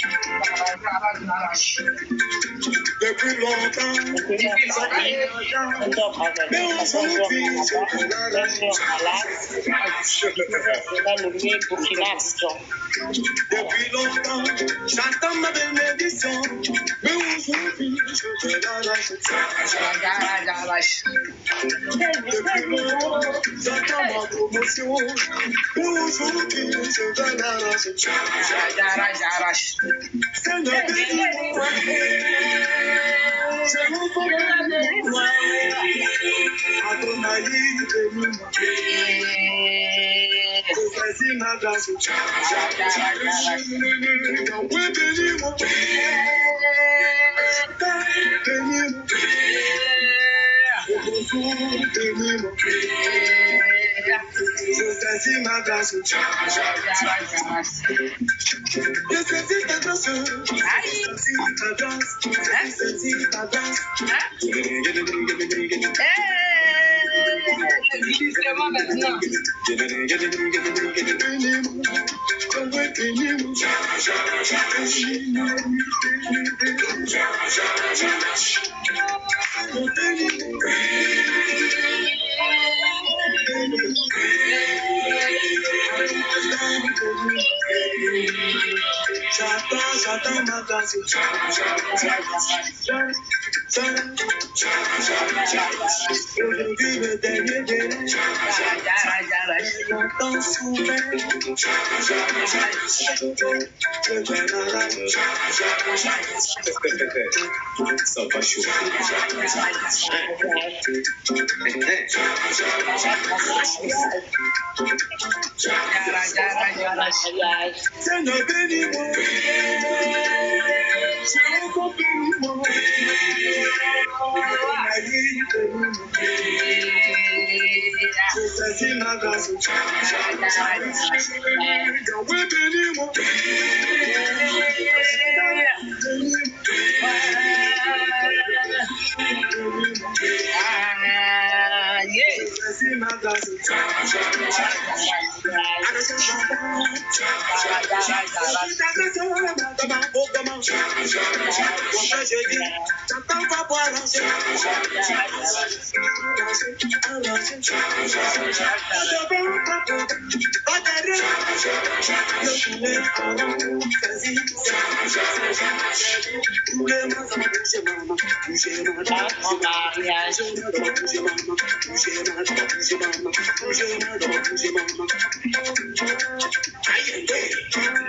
Depuis longtemps, mais aujourd'hui, je vais l'arracher. Depuis longtemps, j'attends ma bénédiction, mais aujourd'hui, je vais l'arracher. Depuis longtemps, j'attends ma promotion, mais aujourd'hui, je vais l'arracher. Seigneur, bénis-moi. Je vous bénis-moi. Adonai, bénis-moi. Je saisis ma grâce. Yahweh, bénis-moi. Bénis-moi. Bénis-moi. Je saisis ma grâce. Je saisis ta grâce. Je saisis ta grâce. Je saisis ta grâce. L'église maintenant. J'attends ma grâce. Aujourd'hui le dernier délai. Longtemps souffert. Ça va chauffer. Seigneur, bénis-moi. Seigneur, bénis-moi. Je saisis ma grâce. Yahweh, bénis-moi. Je saisis ma grâce.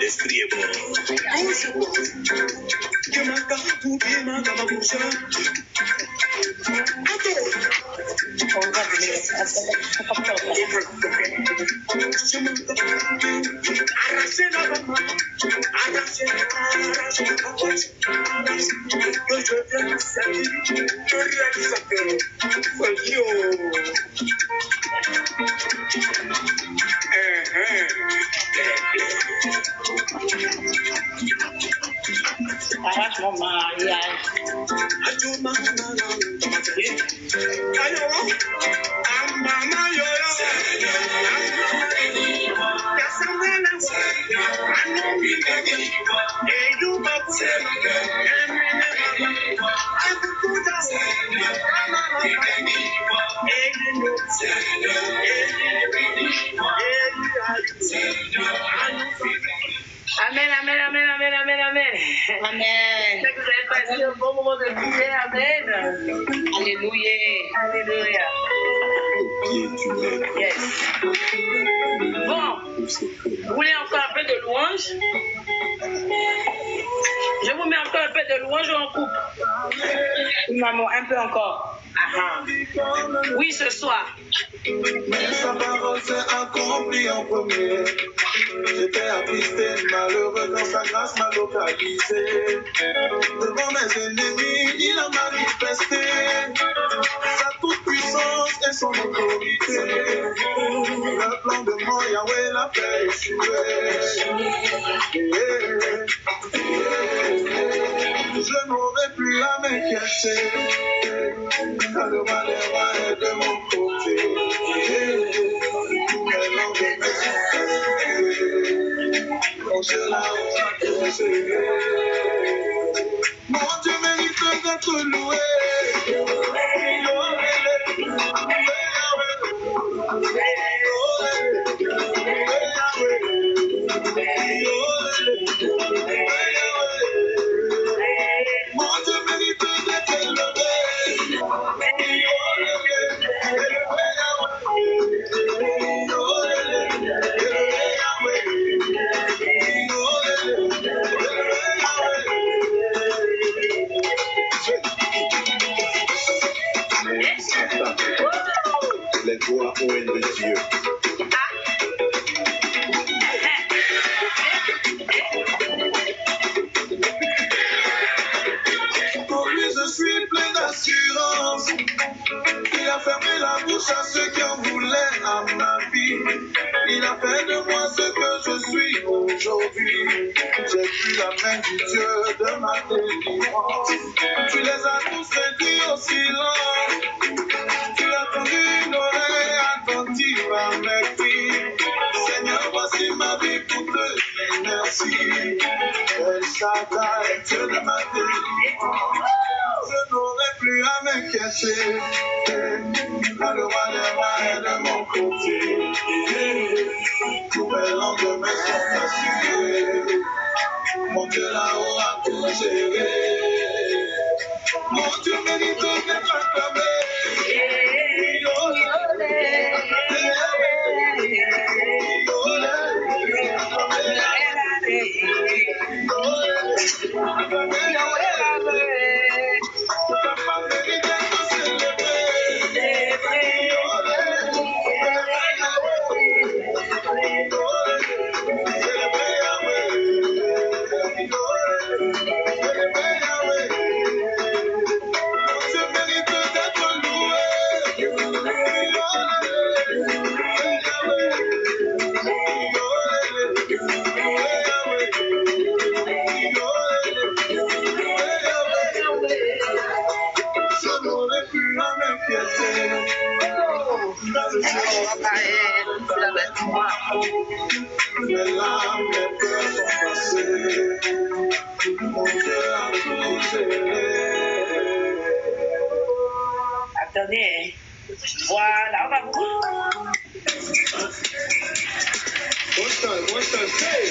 L'esprit est bon. Arrache mon mariage. Amen, amen, amen, amen, amen, amen. Amen. Vous avez passé un bon moment de prière. Amen. Alléluia. Alléluia. Yes. Bon, vous voulez encore un peu de louange? Je vous mets encore un peu de louange ou en coupe? Oui, maman, un peu encore. Ah, oui, ce soir. Mais sa parole s'est accomplie en premier. J'étais attristé, malheureux quand sa grâce m'a localisé. Devant mes ennemis, il a manifesté sa toute puissance et son autorité. Le plan de mon Yahweh l'a fait échouer. Je n'aurai plus à m'inquiéter, car le roi des rois est de mon côté. Tous mes lendemains sont passés. Mon Dieu là-haut a tout géré. Mon Dieu mérite d'être loué. Mon Dieu mérite d'être élevé. Les gloires au règne de Dieu. Pour lui, je suis plein d'assurance. Il a fermé la bouche à ceux qui en voulaient à ma vie. Il a fait de moi ce que je suis aujourd'hui. J'ai vu la main du Dieu de ma délivrance. Tu les as tous réduits au silence. Tu as tendu une oreille attentive à mes cris. Seigneur, voici ma vie pour te dire merci. El Shaddai, Dieu de ma délivrance. Je n'aurai plus à m'inquiéter, car le roi des rois est de mon côté. Tous mes lendemains sont assurés. Mon Dieu là-haut a tout géré. Mon Dieu mérite d'être acclamé. Mes larmes, mes peurs sont passées. Mon Dieu a tout géré. Attendez. Voilà, on va vous. One time, hey!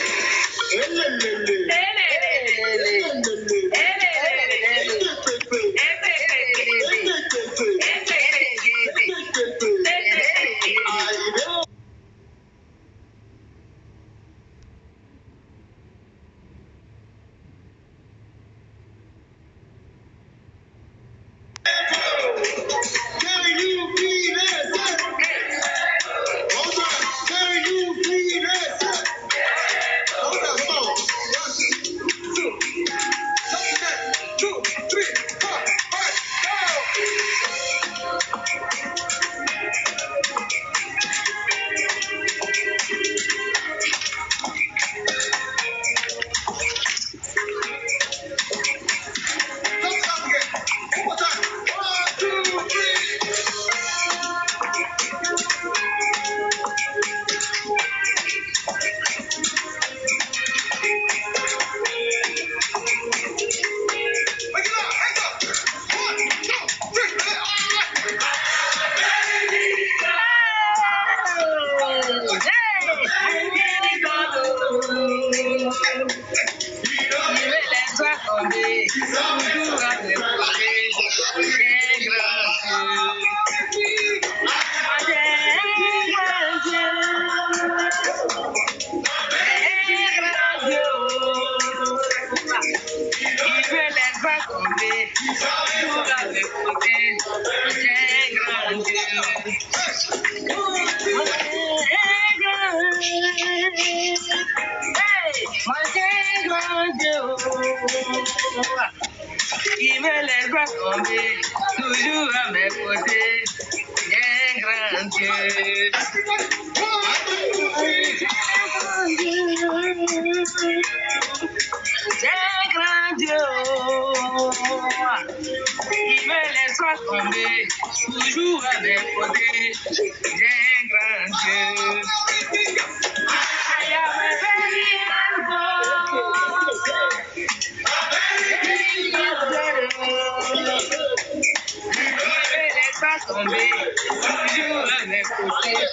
toujours à mes côtés, un grand Dieu. Il veut les voir tomber, toujours à mes côtés, un grand Dieu. Il me laisse pas tomber, toujours à mes côtés, un grand Dieu. Un grand Dieu. Il me laisse pas tomber, toujours à mes côtés, un grand Dieu. I am a very pas tomber, toujours à mes côtés.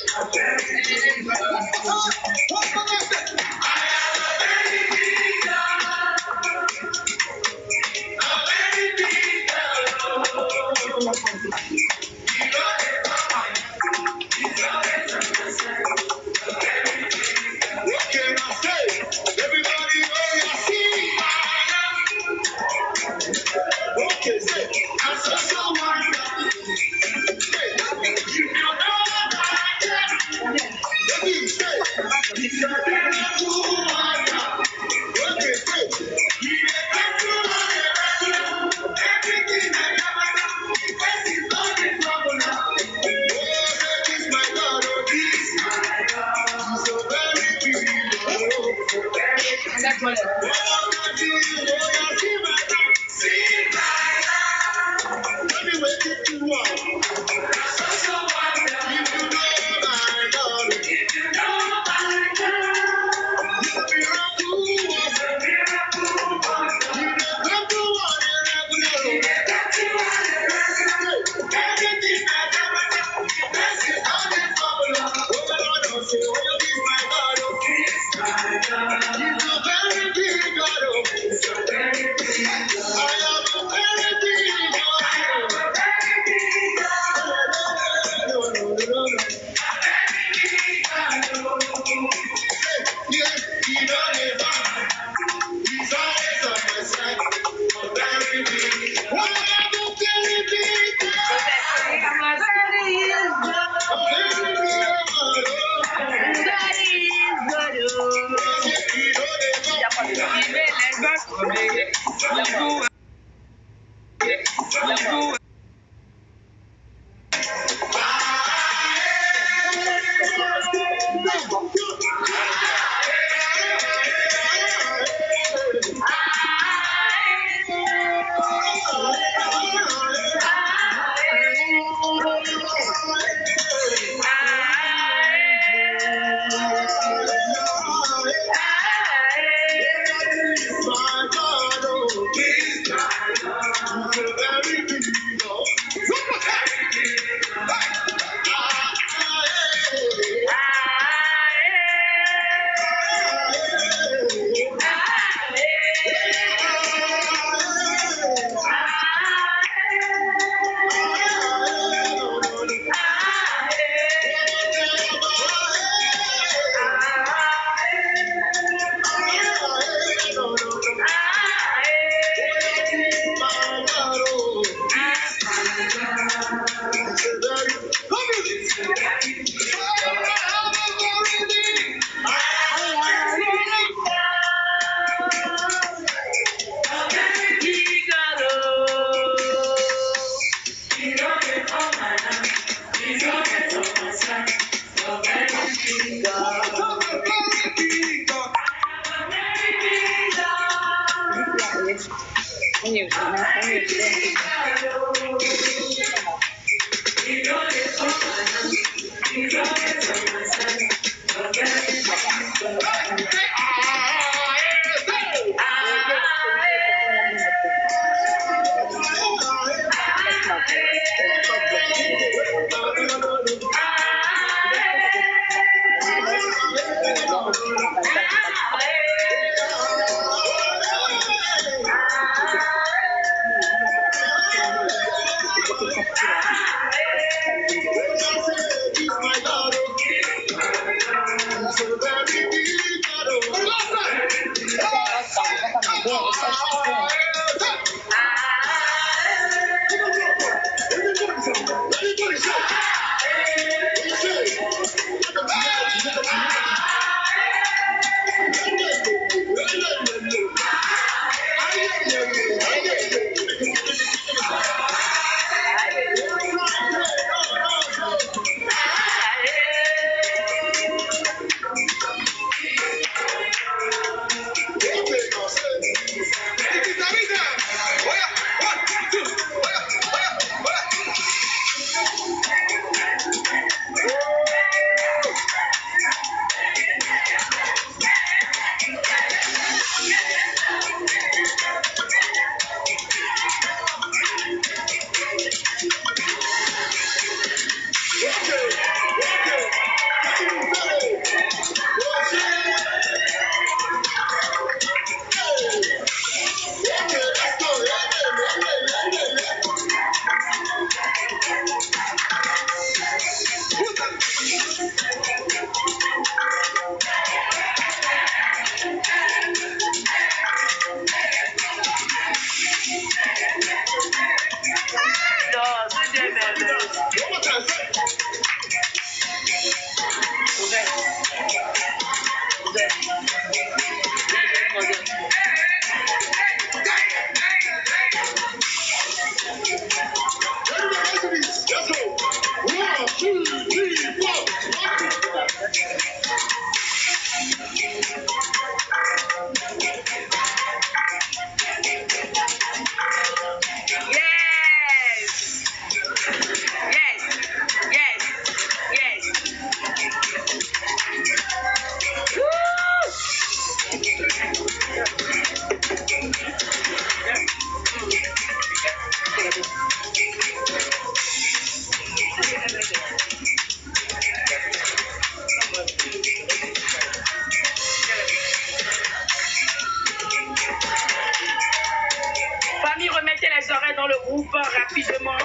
Famille, remettez les oreilles dans le groupe rapidement.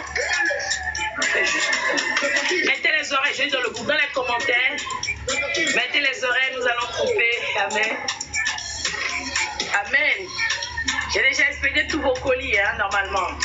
Mettez les oreilles, je dis dans le groupe, dans les commentaires. Mettez les oreilles, nous allons couper. Amen. Amen. J'ai déjà expédié tous vos colis, hein, normalement.